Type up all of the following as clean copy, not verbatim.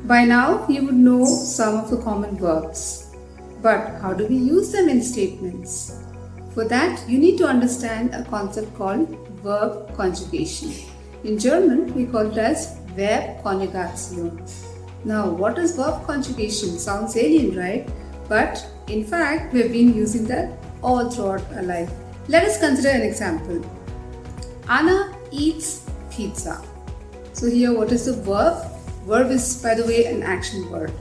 By now, you would know some of the common verbs. But how do we use them in statements? For that, you need to understand a concept called verb conjugation. In German, we call it as Verb Conjugation. Now, what is verb conjugation? Sounds alien, right? But in fact, we have been using that all throughout our life. Let us consider an example. Anna eats pizza. So here, what is the verb? Verb is, by the way, an action word.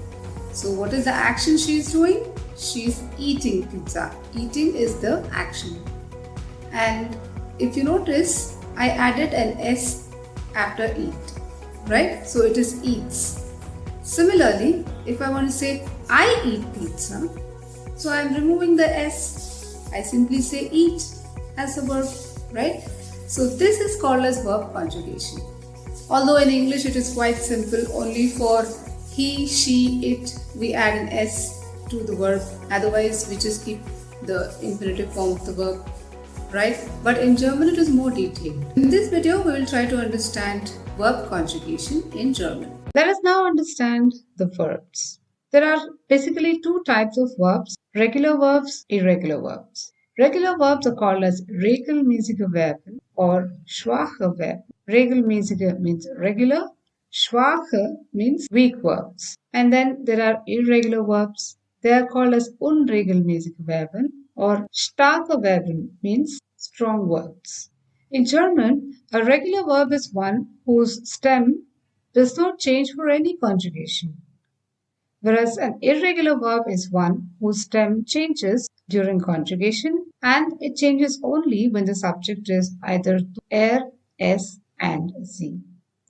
So what is the action she is doing? She is eating pizza. Eating is the action. And if you notice, I added an S after eat, right? So it is eats. Similarly, if I want to say I eat pizza, so I am removing the S. I simply say eat as a verb, right? So this is called as verb conjugation. Although in English it is quite simple, only for he, she, it, we add an S to the verb. Otherwise, we just keep the infinitive form of the verb, right? But in German it is more detailed. In this video, we will try to understand verb conjugation in German. Let us now understand the verbs. There are basically two types of verbs, regular verbs, irregular verbs. Regular verbs are called as regelmäßige Verben or schwache Verben. Regelmäßige means regular, schwache means weak verbs. And then there are irregular verbs. They are called as unregelmäßige Verben or starke Verben means strong verbs. In German, a regular verb is one whose stem does not change for any conjugation, whereas an irregular verb is one whose stem changes during conjugation and it changes only when the subject is either er, s, and z.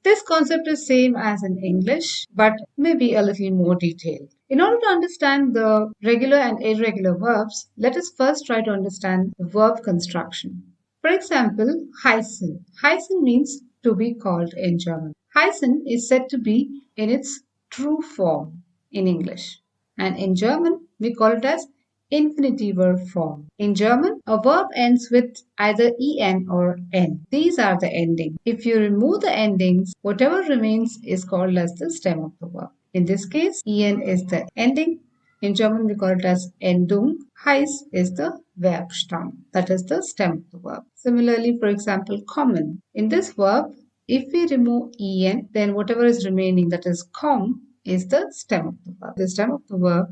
This concept is same as in English but maybe a little more detailed. In order to understand the regular and irregular verbs, let us first try to understand the verb construction. For example, heißen. Heißen means to be called in German. Heißen is said to be in its true form in English. And in German, we call it as infinitive verb form. In German, a verb ends with either en or n. These are the endings. If you remove the endings, whatever remains is called as the stem of the verb. In this case, en is the ending. In German, we call it as Endung. Heiß is the Verbstamm, that is the stem of the verb. Similarly, for example, kommen. In this verb, if we remove en, then whatever is remaining, that is komm, is the stem of the verb. The stem of the verb.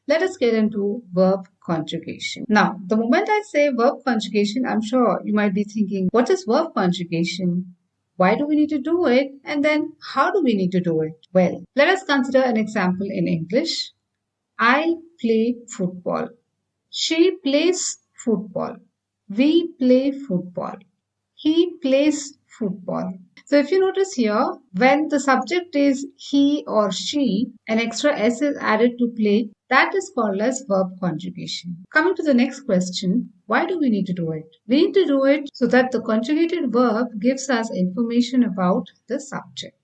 Let us get into verb conjugation. Now, the moment I say verb conjugation, I'm sure you might be thinking, what is verb conjugation? Why do we need to do it? And then, how do we need to do it? Well, let us consider an example in English. I play football. She plays football. We play football. He plays football. So if you notice here, when the subject is he or she, an extra s is added to play. That is called as verb conjugation. Coming to the next question, why do we need to do it? We need to do it so that the conjugated verb gives us information about the subject.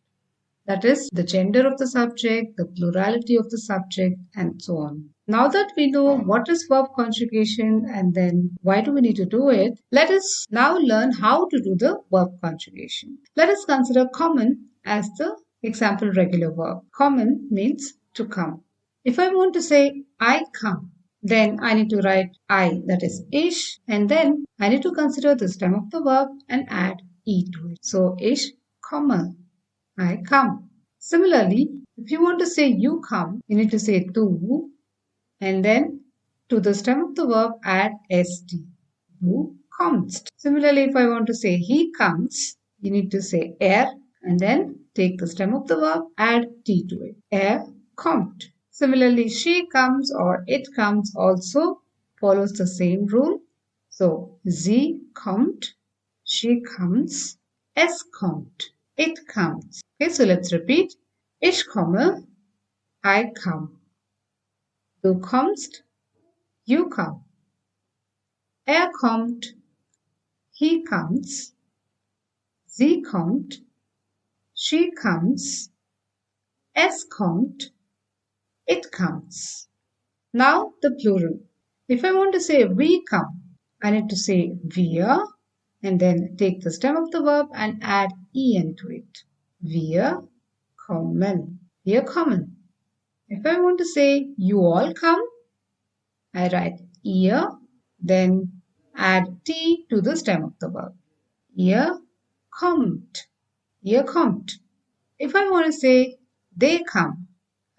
That is the gender of the subject, the plurality of the subject, and so on. Now that we know what is verb conjugation and then why do we need to do it, let us now learn how to do the verb conjugation. Let us consider kommen as the example regular verb. Kommen means to come. If I want to say I come, then I need to write I, that is ich, and then I need to consider the stem of the verb and add e to it. So ich komme. I come. Similarly, if you want to say you come, you need to say du and then to the stem of the verb add st. Du kommst. Similarly, if I want to say he comes, you need to say and then take the stem of the verb, add t to it. Kommt. Similarly, she comes or it comes also follows the same rule. So, sie kommt, she comes, es kommt. It comes. Okay, so let's repeat. Ich komme, I come. Du kommst, you come. Kommt, he comes. Sie kommt, she comes. Es kommt, it comes. Now the plural. If I want to say we come, I need to say wir and then take the stem of the verb and add en to it. Wir kommen. Wir kommen. If I want to say you all come, I write ihr, then add T to the stem of the verb. Ihr kommt. Ihr kommt. If I want to say they come,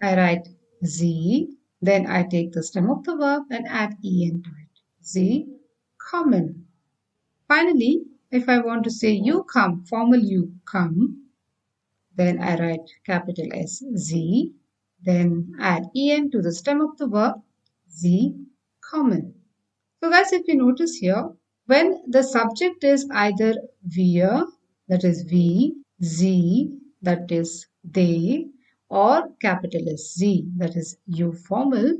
I write sie, then I take the stem of the verb and add en to it. Sie kommen. Finally, if I want to say you come, formal you come, then I write capital S, sie, then add en to the stem of the verb, sie kommen. So guys, if you notice here, when the subject is either wir, that is we, sie, that is they, or capital S, sie, that is you formal,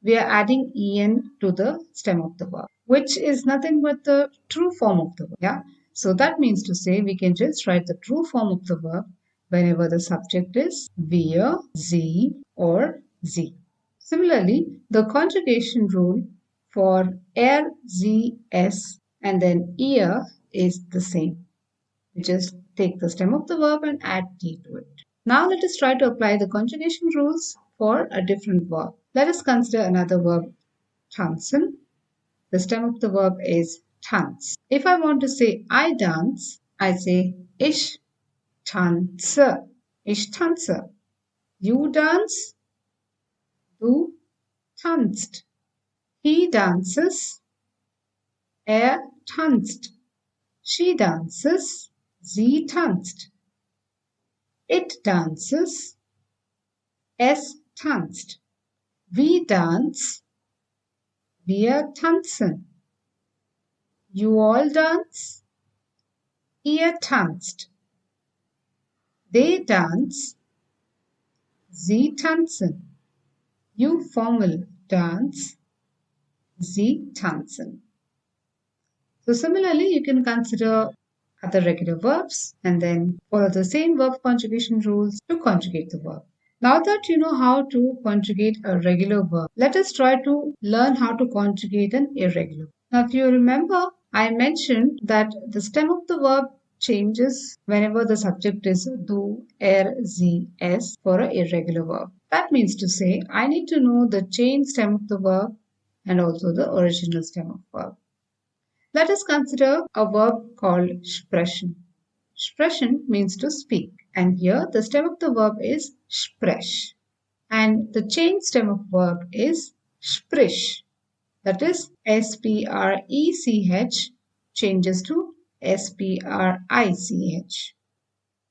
we are adding en to the stem of the verb, which is nothing but the true form of the verb. Yeah. So that means to say we can just write the true form of the verb whenever the subject is wir, sie, or sie. Similarly, the conjugation rule for er, sie, es, and then ihr is the same. We just take the stem of the verb and add t to it. Now let us try to apply the conjugation rules for a different verb. Let us consider another verb, tanzen. The stem of the verb is tanz. If I want to say I dance, I say ich tanze. Ich tanze. You dance. Du tanzt. He dances. Er tanzt. She dances. Sie tanzt. It dances. Es tanzt. We dance. Wir tanzen. You all dance. Ihr tanzt. They dance. Sie tanzen. You formal dance. Sie tanzen. So similarly, you can consider other regular verbs and then follow the same verb conjugation rules to conjugate the verb. Now that you know how to conjugate a regular verb, let us try to learn how to conjugate an irregular. Now if you remember, I mentioned that the stem of the verb changes whenever the subject is du, er, sie, es for an irregular verb. That means to say, I need to know the chain stem of the verb and also the original stem of verb. Let us consider a verb called sprechen. Sprechen means to speak, and here the stem of the verb is sprech, and the chain stem of verb is sprich. That is sprech changes to sprich.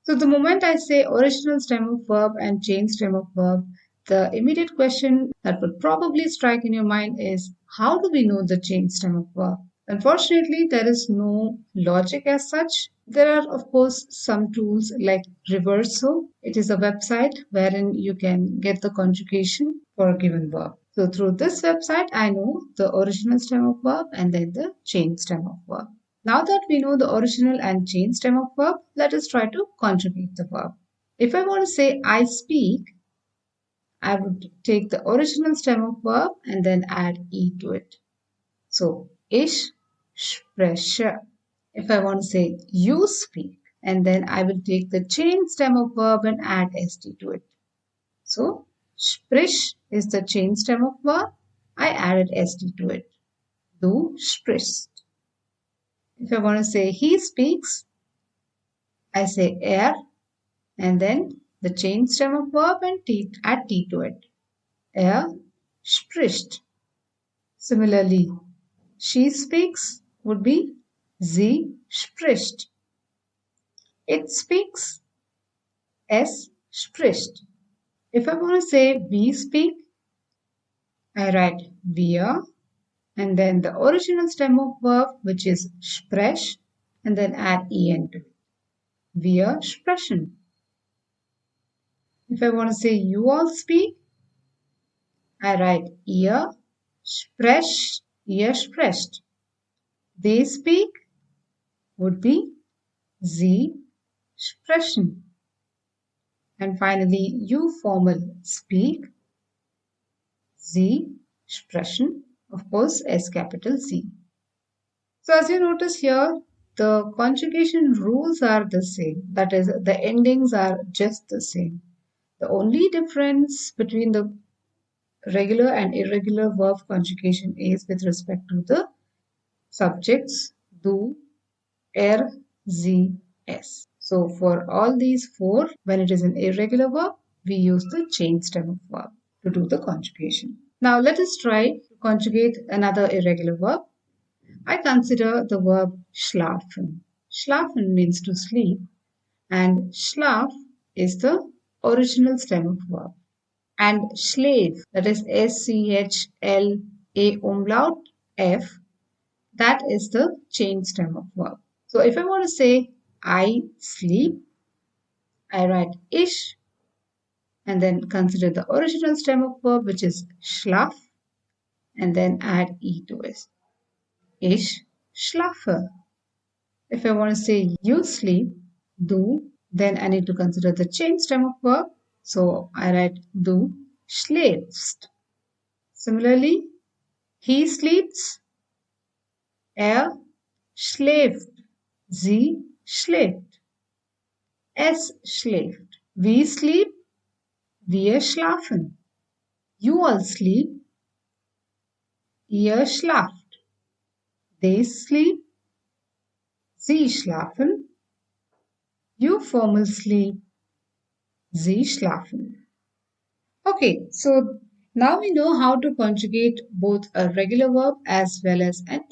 So the moment I say original stem of verb and chain stem of verb, the immediate question that would probably strike in your mind is, how do we know the chain stem of verb? Unfortunately, there is no logic as such. There are, of course, some tools like Reverso. It is a website wherein you can get the conjugation for a given verb. So through this website, I know the original stem of verb and then the chain stem of verb. Now that we know the original and chain stem of verb, let us try to conjugate the verb. If I want to say I speak, I would take the original stem of verb and then add e to it. So, ich spreche. If I want to say you speak, and then I will take the chain stem of verb and add st to it. So, sprich is the chain stem of verb. I added st to it. Du sprichst. If I want to say he speaks, I say er, and then the chain stem of verb and add t to it. Er spricht. Similarly, she speaks would be sie spricht. It speaks, es spricht. If I want to say we speak, I write wir and then the original stem of verb, which is sprech, and then add en to it. Wir sprechen. If I want to say you all speak, I write ihr sprecht, ihr sprecht. They speak would be sie sprechen. And finally, you formal speak, sie sprechen, of course, S capital C. So as you notice here, the conjugation rules are the same. That is, the endings are just the same. The only difference between the regular and irregular verb conjugation is with respect to the subjects du, er, sie, es. So for all these four, when it is an irregular verb, we use the chain stem of verb to do the conjugation. Now let us try to conjugate another irregular verb. I consider the verb schlafen. Schlafen means to sleep, and schlaf is the original stem of verb. And schläf, that is S-C-H-L-A umlaut F, that is the chain stem of verb. So if I want to say I sleep, I write ich and then consider the original stem of verb, which is schlaf, and then add E to it. Ich schlafe. If I want to say you sleep, du, then I need to consider the chain stem of verb. So I write du schläfst. Similarly, he sleeps, er schläft, sie schläft, es schläft. We sleep, wir schlafen. You all sleep, ihr schlaft. They sleep, sie schlafen. You formal sleep, sie schlafen. Okay, so now we know how to conjugate both a regular verb as well as an